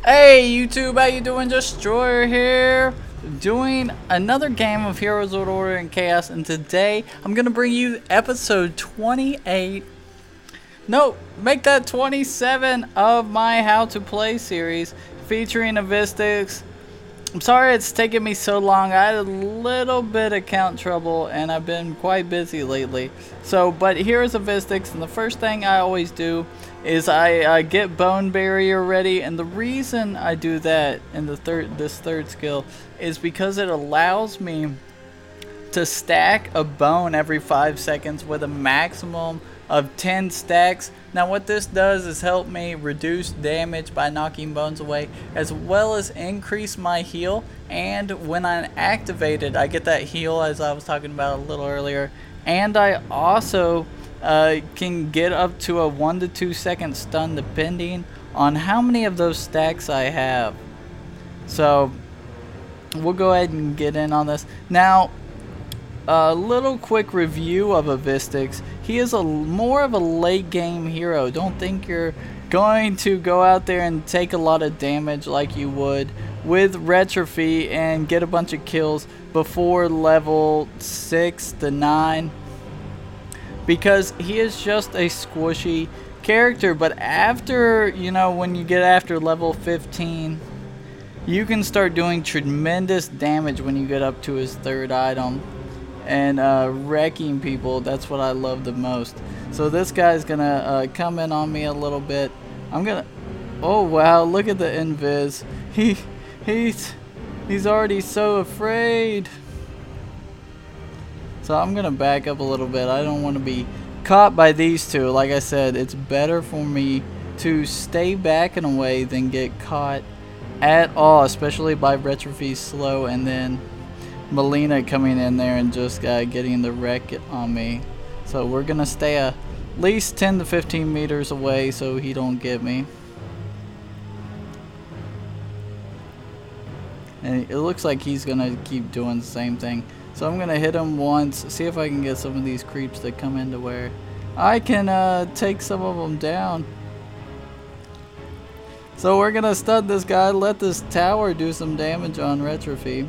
Hey YouTube, how you doing? Destroyer here, doing another game of Heroes of Order and Chaos, and today I'm gonna bring you episode 28. No, make that 27 of my How to Play series featuring Evistix. I'm sorry it's taken me so long. I had a little bit of account trouble and I've been quite busy lately. But here's Evistix, and the first thing I always do is I get bone barrier ready, and the reason I do that in this third skill is because it allows me to stack a bone every 5 seconds with a maximum of 10 stacks. Now what this does is help me reduce damage by knocking bones away, as well as increase my heal, and when I'm activated I get that heal as I was talking about a little earlier, and I also can get up to a 1 to 2 second stun depending on how many of those stacks I have. So we'll go ahead and get in on this. Now a little quick review of Evistix. He is more of a late game hero. Don't think you're going to go out there and take a lot of damage like you would with Retrophy and get a bunch of kills before level 6 to 9, because he is just a squishy character. But after, you know, when you get after level 15, you can start doing tremendous damage when you get up to his third item and wrecking people. That's what I love the most. So this guy's gonna come in on me a little bit. I'm gonna, oh wow, look at the invis. He's already so afraid. So I'm gonna back up a little bit. I don't want to be caught by these two. Like I said, it's better for me to stay back and away than get caught at all, especially by Retrophy's slow and then Melina coming in there and just getting the wreck on me. So we're gonna stay at least 10 to 15 meters away so he don't get me. And it looks like he's gonna keep doing the same thing. So I'm gonna hit him once, see if I can get some of these creeps that come into where I can take some of them down. So we're gonna stun this guy, let this tower do some damage on Retrophy.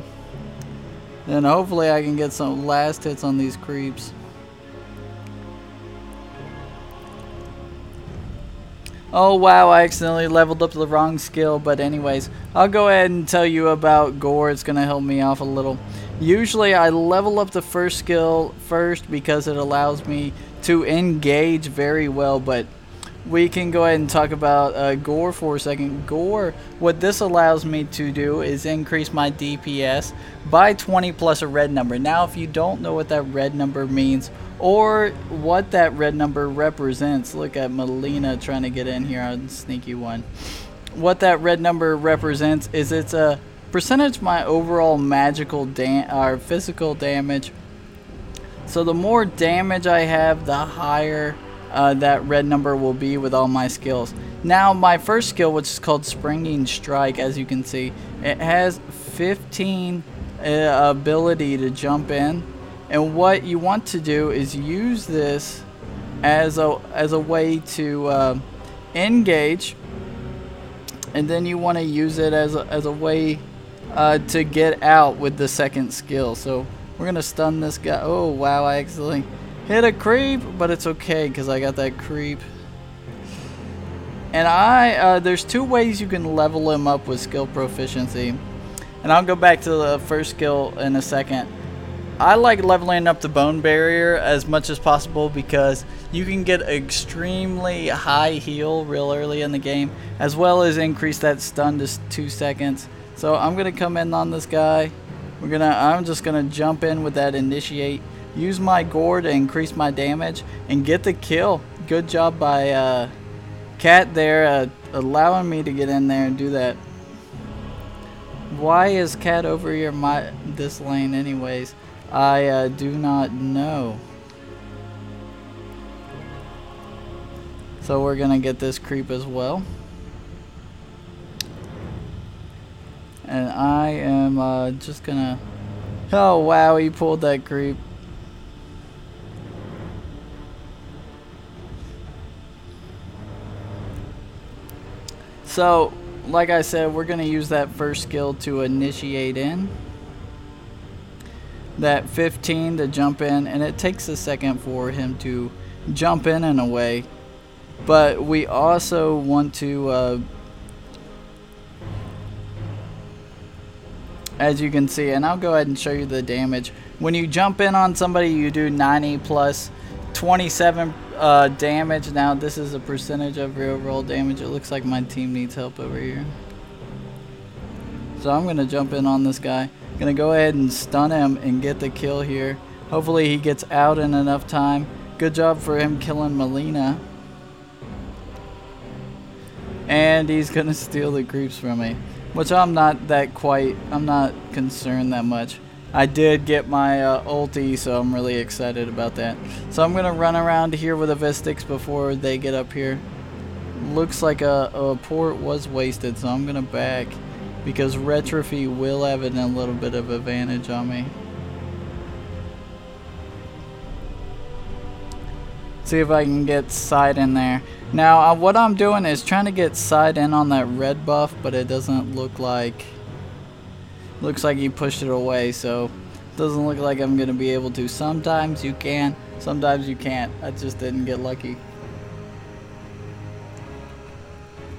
Then hopefully I can get some last hits on these creeps. Oh wow, I accidentally leveled up the wrong skill, but anyways, I'll go ahead and tell you about Gore. It's going to help me off a little. Usually I level up the first skill first because it allows me to engage very well, but we can go ahead and talk about Gore for a second. Gore, what this allows me to do is increase my DPS by 20 plus a red number. Now if you don't know what that red number means or what that red number represents, look at Melina trying to get in here on sneaky one. What that red number represents is it's a percentage of my overall magical or physical damage. So the more damage I have, the higher that red number will be with all my skills. Now my first skill, which is called Springing Strike, as you can see, it has 15 ability to jump in, and what you want to do is use this as a way to engage, and then you want to use it as a way to get out with the second skill. So we're gonna stun this guy. Oh wow, I accidentally hit a creep, but it's okay because I got that creep. And there's two ways you can level him up with skill proficiency, and I'll go back to the first skill in a second. I like leveling up the bone barrier as much as possible because you can get extremely high heal real early in the game, as well as increase that stun to 2 seconds. So I'm gonna come in on this guy. I'm just gonna jump in with that initiate, use my gore to increase my damage and get the kill. Good job by Cat there, allowing me to get in there and do that. Why is Cat over here this lane anyways? I do not know. So we're gonna get this creep as well. And I am just gonna, oh wow, he pulled that creep. So like I said, we're going to use that first skill to initiate in. That 15 to jump in, and it takes a second for him to jump in a way. But we also want to, as you can see, and I'll go ahead and show you the damage. When you jump in on somebody, you do 90 plus 27 damage. Now this is a percentage of your overall damage. It looks like my team needs help over here. So I'm going to jump in on this guy. Going to go ahead and stun him and get the kill here. Hopefully he gets out in enough time. Good job for him killing Melina. And he's going to steal the creeps from me, which I'm not concerned that much. I did get my ulti, so I'm really excited about that. So I'm going to run around here with Evistix before they get up here. Looks like a port was wasted, so I'm going to back because Retrophy will have a little bit of advantage on me. See if I can get side in there. Now what I'm doing is trying to get side in on that red buff, but it doesn't look like... Looks like he pushed it away, so it doesn't look like I'm going to be able to. Sometimes you can, sometimes you can't. I just didn't get lucky.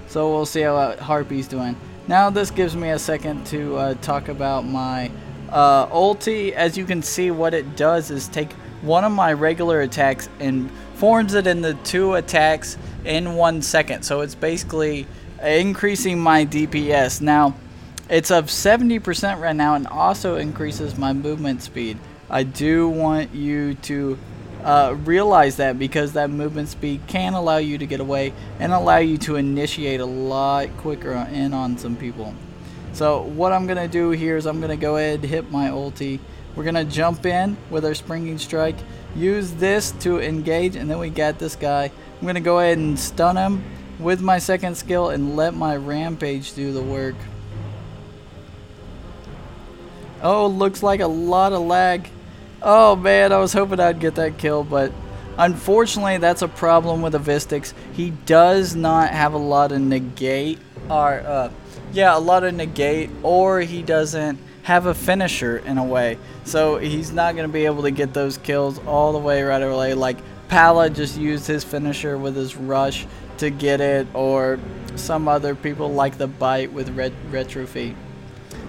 So we'll see how Harpy's doing. Now this gives me a second to talk about my ulti. As you can see, what it does is take one of my regular attacks and forms it into 2 attacks in 1 second. So it's basically increasing my DPS. Now, it's of 70% right now and also increases my movement speed. I do want you to realize that, because that movement speed can allow you to get away and allow you to initiate a lot quicker in on some people. So what I'm going to do here is I'm going to go ahead and hit my ulti. We're going to jump in with our springing strike, use this to engage, and then we got this guy. I'm going to go ahead and stun him with my second skill and let my rampage do the work. Oh, looks like a lot of lag. Oh man, I was hoping I'd get that kill, but unfortunately that's a problem with Evistix. He does not have a lot of negate, or or he doesn't have a finisher in a way. So he's not going to be able to get those kills all the way right away. Like Pala just used his finisher with his rush to get it, or some other people like the bite with Retrophy.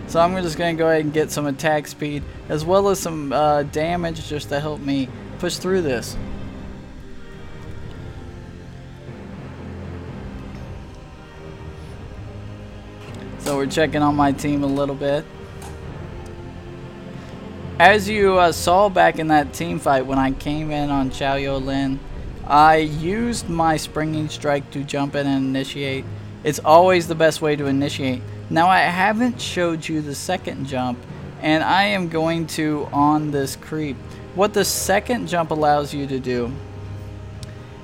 So I'm just going to go ahead and get some attack speed as well as some damage just to help me push through this. So we're checking on my team a little bit. As you saw back in that team fight when I came in on Xiao Yolin, I used my springing strike to jump in and initiate. It's always the best way to initiate. Now I haven't showed you the second jump, and I am going to on this creep. What the second jump allows you to do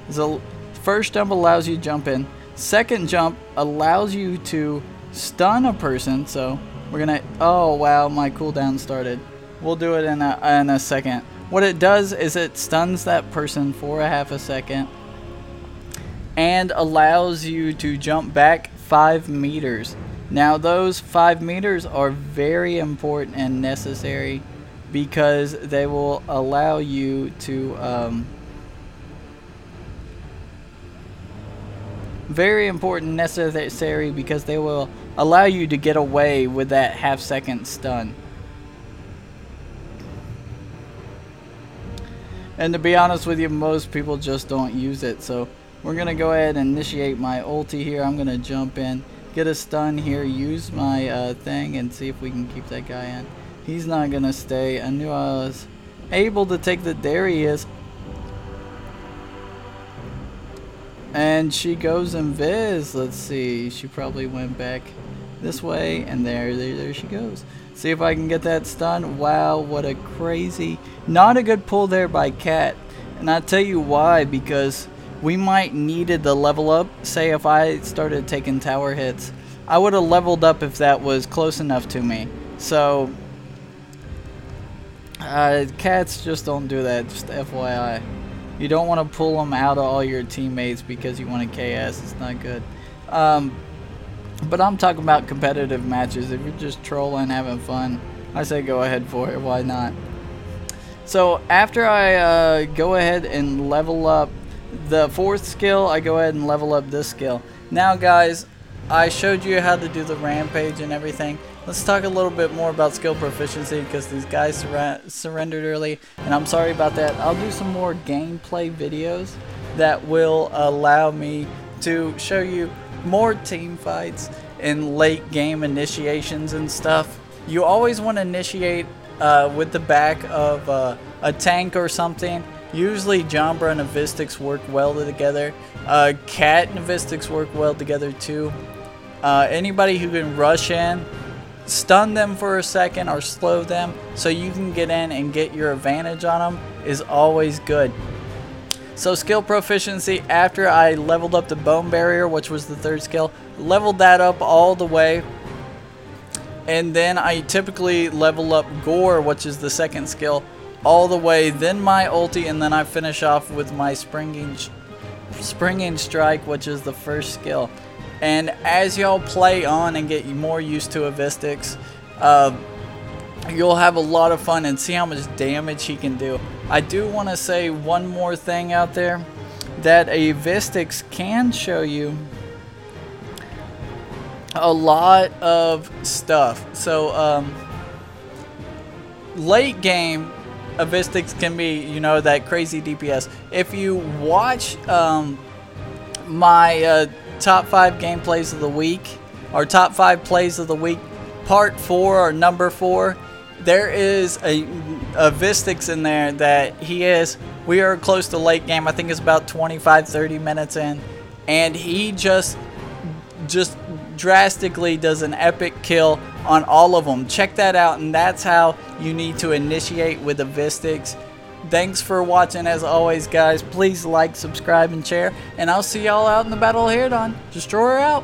is first jump allows you to jump in. Second jump allows you to stun a person. So we're gonna, oh wow, my cooldown started. We'll do it in a second. What it does is it stuns that person for a half a second and allows you to jump back 5 meters. Now those 5 meters are very important and necessary because they will allow you to very important and necessary because they will allow you to get away with that half-second stun. And to be honest with you, most people just don't use it. So we're going to go ahead and initiate my ulti here. I'm going to jump in, get a stun here, use my thing, and see if we can keep that guy in. He's not going to stay. I knew I was able to take the... There he is. And she goes invis. Let's see. She probably went back this way, and there she goes. See if I can get that stun. Wow, what a crazy... Not a good pull there by Cat. And I'll tell you why, because we might needed the level up. Say if I started taking tower hits, I would have leveled up if that was close enough to me. So, Cats just don't do that, just FYI. You don't want to pull them out of all your teammates because you want to KS. It's not good. But I'm talking about competitive matches. If you're just trolling, having fun, I say go ahead for it. Why not? So after I go ahead and level up the 4th skill, I go ahead and level up this skill. Now guys, I showed you how to do the rampage and everything. Let's talk a little bit more about skill proficiency, because these guys surrendered early, and I'm sorry about that. I'll do some more gameplay videos that will allow me to show you more team fights and late game initiations and stuff. You always want to initiate with the back of a tank or something. Usually Jambra and Evistix work well together. Cat and Evistix work well together too. Anybody who can rush in, stun them for a second or slow them so you can get in and get your advantage on them is always good. So skill proficiency, after I leveled up the bone barrier, which was the 3rd skill, leveled that up all the way. And then I typically level up gore, which is the 2nd skill, all the way, then my ulti, and then I finish off with my springing strike, which is the 1st skill. And as y'all play on and get more used to Evistix, you'll have a lot of fun and see how much damage he can do. I do want to say one more thing out there, that Evistix can show you a lot of stuff. So late game, Evistix can be, you know, that crazy DPS. If you watch my top 5 gameplays of the week, or top 5 plays of the week, part 4 or number 4, there is a Evistix in there that we are close to late game. I think it's about 25-30 minutes in, and he just drastically does an epic kill on all of them. Check that out, and that's how you need to initiate with Evistix. Thanks for watching as always, guys. Please like, subscribe, and share, and I'll see y'all out in the battle here. Destroyer out.